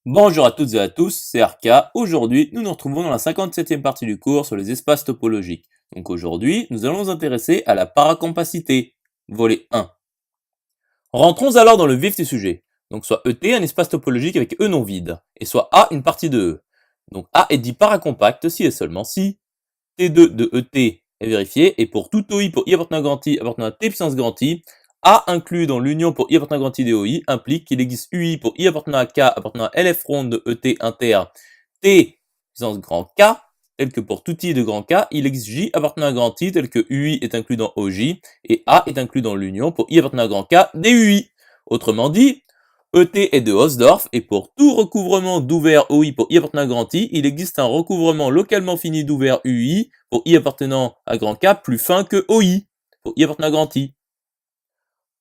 Bonjour à toutes et à tous, c'est Arca. Aujourd'hui, nous nous retrouvons dans la 57e partie du cours sur les espaces topologiques. Donc aujourd'hui, nous allons nous intéresser à la paracompacité, volet 1. Rentrons alors dans le vif du sujet. Donc soit ET un espace topologique avec E non vide, et soit A une partie de E. Donc A est dit paracompact si et seulement si T2 de ET est vérifié, et pour tout OI pour I appartenant à grand I appartenant à T puissance grand I, A inclus dans l'union pour I appartenant à grand I de OI implique qu'il existe UI pour I appartenant à K appartenant à LF ronde de ET inter T puissance grand K, tel que pour tout I de grand K, il existe J appartenant à grand I tel que UI est inclus dans OJ, et A est inclus dans l'union pour I appartenant à grand K des UI. Autrement dit, ET est de Hausdorff, et pour tout recouvrement d'ouvert OI pour I appartenant à grand I, il existe un recouvrement localement fini d'ouvert UI pour I appartenant à grand K plus fin que OI pour I appartenant à grand I.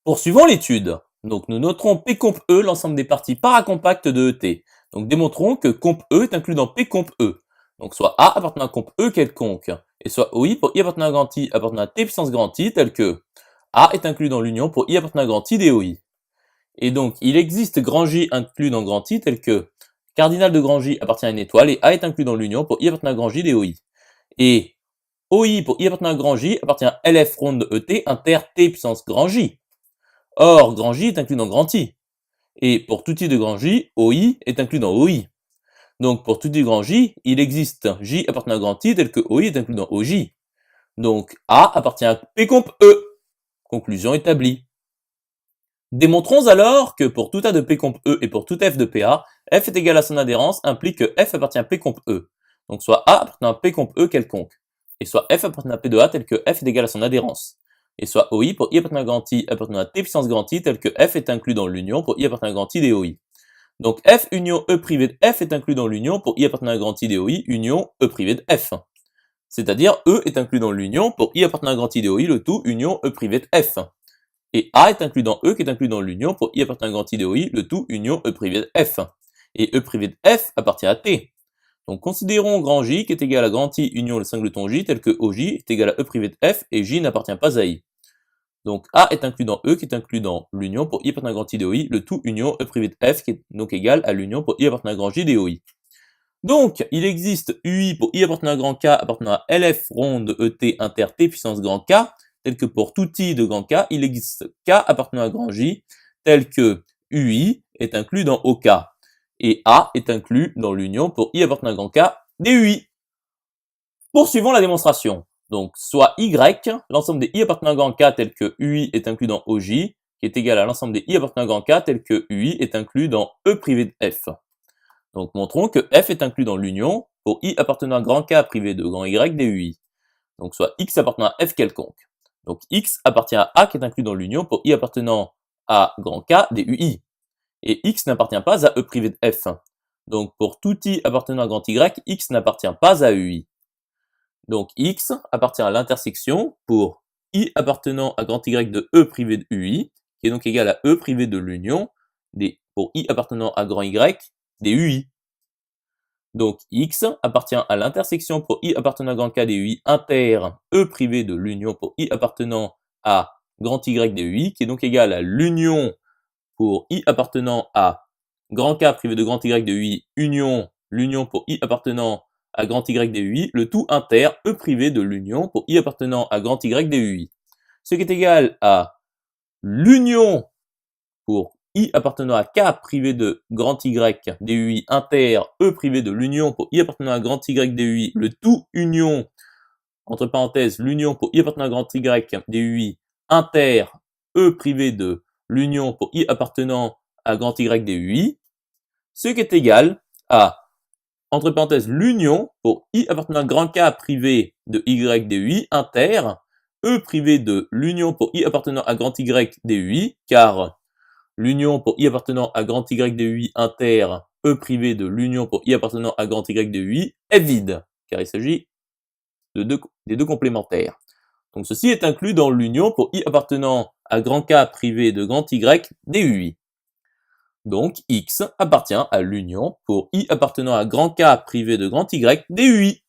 Poursuivons l'étude. Donc nous noterons P comp E l'ensemble des parties paracompactes de ET. Donc démontrons que comp E est inclus dans P comp E. Donc soit A appartenant à comp E quelconque, et soit OI pour I appartenant à grand I appartenant à T puissance grand I, tel que A est inclus dans l'union pour I appartenant à grand I des OI. Et donc il existe grand J inclus dans grand I, tel que cardinal de grand J appartient à une étoile, et A est inclus dans l'union pour I appartenant à grand J des OI. Et OI pour I appartenant à grand J appartient à LF ronde de ET inter T puissance grand J. Or, grand J est inclus dans grand I. Et pour tout I de grand J, OI est inclus dans OI. Donc pour tout I de grand J, il existe J appartenant à grand I tel que OI est inclus dans OJ. Donc A appartient à P comp E. Conclusion établie. Démontrons alors que pour tout A de P comp E et pour tout F de PA, F est égal à son adhérence implique que F appartient à P comp E. Donc soit A appartient à P comp E quelconque. Et soit F appartient à P de A tel que F est égal à son adhérence. Et soit OI pour I appartenant à grand I appartenant à T puissance grand I tel que F est inclus dans l'union pour I appartenant à grand I des OI. Donc F union E privé de F est inclus dans l'union pour I appartenant à grand I des OI union E privé de F. C'est-à-dire E est inclus dans l'union pour I appartenant à grand I des OI le tout union E privé de F. Et A est inclus dans E qui est inclus dans l'union pour I appartenant à grand I de OI le tout union E privé de F. Et E privé de F appartient à T. Donc considérons grand J qui est égal à grand I union le singleton J tel que OJ est égal à E privé de F et J n'appartient pas à I. Donc A est inclus dans E qui est inclus dans l'union pour I appartenant à grand I de OI le tout union E privé de F qui est donc égal à l'union pour I appartenant à grand J de OI. Donc il existe UI pour I appartenant à grand K appartenant à LF ronde de ET inter T puissance grand K tel que pour tout I de grand K, il existe K appartenant à grand J, tel que UI est inclus dans OK, et A est inclus dans l'union pour I appartenant à grand K des UI. Poursuivons la démonstration. Donc, soit Y, l'ensemble des I appartenant à grand K tel que UI est inclus dans OJ, qui est égal à l'ensemble des I appartenant à grand K tel que UI est inclus dans E privé de F. Donc, montrons que F est inclus dans l'union pour I appartenant à grand K privé de grand Y des UI. Donc, soit X appartenant à F quelconque. Donc X appartient à A qui est inclus dans l'union pour I appartenant à grand K des UI. Et X n'appartient pas à E privé de F. Donc pour tout I appartenant à grand Y, X n'appartient pas à UI. Donc X appartient à l'intersection pour I appartenant à grand Y de E privé de UI, qui est donc égal à E privé de l'union pour I appartenant à grand Y des UI. Donc X appartient à l'intersection pour I appartenant à grand K des UI inter E privé de l'union pour I appartenant à grand Y des UI, qui est donc égal à l'union pour I appartenant à grand K privé de grand Y des UI union l'union pour I appartenant à grand Y des UI, le tout inter E privé de l'union pour I appartenant à grand Y des UI. Ce qui est égal à l'union pour I appartenant à K privé de grand Y DUI inter E privé de l'union pour I appartenant à grand Y DUI, le tout union, entre parenthèses, l'union pour I appartenant à grand Y DUI inter E privé de l'union pour I appartenant à grand Y DUI, ce qui est égal à, entre parenthèses, l'union pour I appartenant à grand K privé de Y DUI inter E privé de l'union pour I appartenant à grand Y DUI, car l'union pour I appartenant à grand Y DUI inter E privé de l'union pour I appartenant à grand Y DUI est vide, car il s'agit des deux complémentaires. Donc ceci est inclus dans l'union pour I appartenant à grand K privé de grand Y DUI. Donc X appartient à l'union pour I appartenant à grand K privé de grand Y DUI.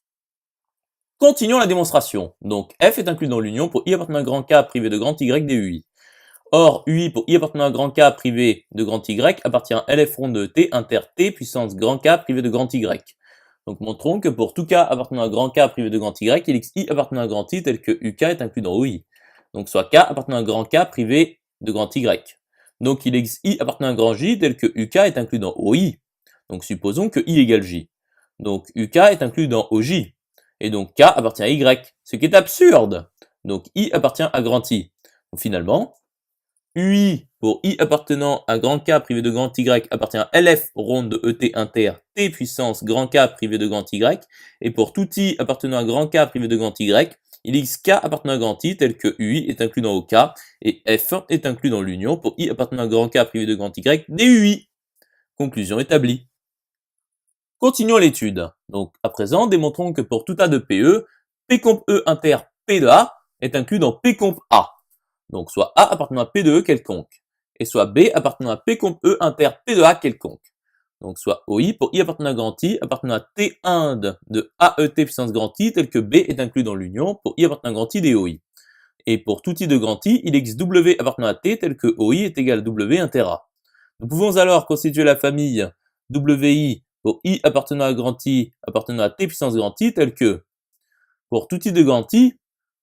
Continuons la démonstration. Donc F est inclus dans l'union pour I appartenant à grand K privé de grand Y DUI. Or, UI pour I appartenant à grand K privé de grand Y appartient à LF rond de T inter T puissance grand K privé de grand Y. Donc montrons que pour tout K appartenant à grand K privé de grand Y, il existe I appartenant à grand I tel que UK est inclus dans OI. Donc soit K appartenant à grand K privé de grand Y. Donc il existe I appartenant à grand J tel que UK est inclus dans OI. Donc supposons que I égale J. Donc UK est inclus dans OJ. Et donc K appartient à Y, ce qui est absurde. Donc I appartient à grand I. Donc finalement, UI pour I appartenant à grand K privé de grand Y appartient à LF ronde de ET inter T puissance grand K privé de grand Y. Et pour tout I appartenant à grand K privé de grand Y, il existe K appartenant à grand I tel que UI est inclus dans OK et F est inclus dans l'union pour I appartenant à grand K privé de grand Y des UI. Conclusion établie. Continuons l'étude. Donc à présent, démontrons que pour tout A de PE, P comp E inter P de A est inclus dans P comp A. Donc soit A appartenant à P de E quelconque, et soit B appartenant à P comp E inter P de A quelconque. Donc soit OI pour I appartenant à grand I appartenant à T1 de AET puissance grand I tel que B est inclus dans l'union pour I appartenant à grand I des OI. Et pour tout I de grand I, il existe W appartenant à T tel que OI est égal à W inter A. Nous pouvons alors constituer la famille WI pour I appartenant à grand I appartenant à T puissance grand I tel que pour tout I de grand I,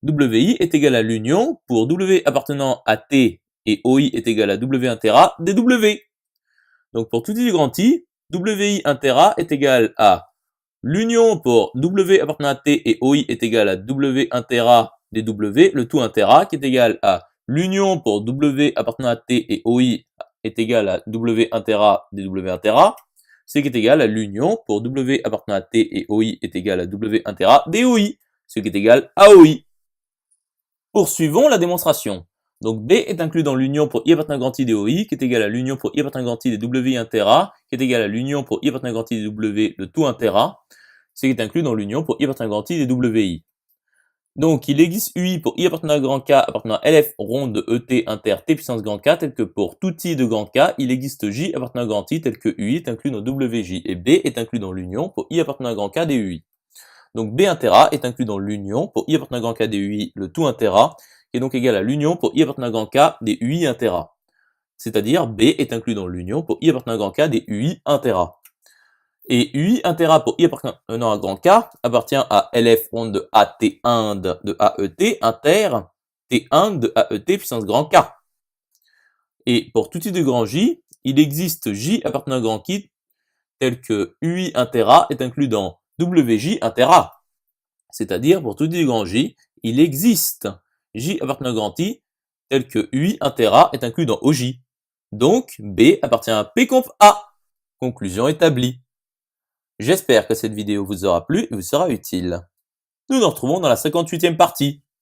WI est égal à l'union pour W appartenant à T et OI est égal à W inter A des W. Donc pour tout I de grand I, WI inter A est égal à l'union pour W appartenant à T et OI est égal à W inter A des W, le tout inter A qui est égal à l'union pour W appartenant à T et OI est égal à W inter A des W inter A, ce qui est égal à l'union pour W appartenant à T et OI est égal à W inter A des OI, ce qui est égal à OI. Poursuivons la démonstration. Donc B est inclus dans l'union pour I appartenant à grand I des OI, qui est égal à l'union pour I appartenant à grand I des W inter A, qui est égal à l'union pour I appartenant à grand I des W, le tout inter A, ce qui est inclus dans l'union pour I appartenant à grand I des WI. Donc il existe UI pour I appartenant à grand K appartenant à LF ronde de ET inter T puissance grand K, tel que pour tout I de grand K, il existe J appartenant à grand I, tel que UI est inclus dans WJ, et B est inclus dans l'union pour I appartenant à grand K des UI. Donc B inter A est inclus dans l'union pour I appartenant à grand K des UI, le tout inter A, qui est donc égal à l'union pour I appartenant à grand K des UI inter A. C'est-à-dire B est inclus dans l'union pour I appartenant à grand K des UI inter A. Et UI inter A pour I appartenant à grand K appartient à LF ronde de AT1 de AET inter T1 de AET puissance grand K. Et pour tout I de grand J, il existe J appartenant à grand K tel que UI inter A est inclus dans WJ inter A. C'est-à-dire, pour tout I de grand J, il existe J appartenant à grand I tel que UI inter A est inclus dans OJ. Donc, B appartient à P comp A. Conclusion établie. J'espère que cette vidéo vous aura plu et vous sera utile. Nous nous retrouvons dans la 58e partie.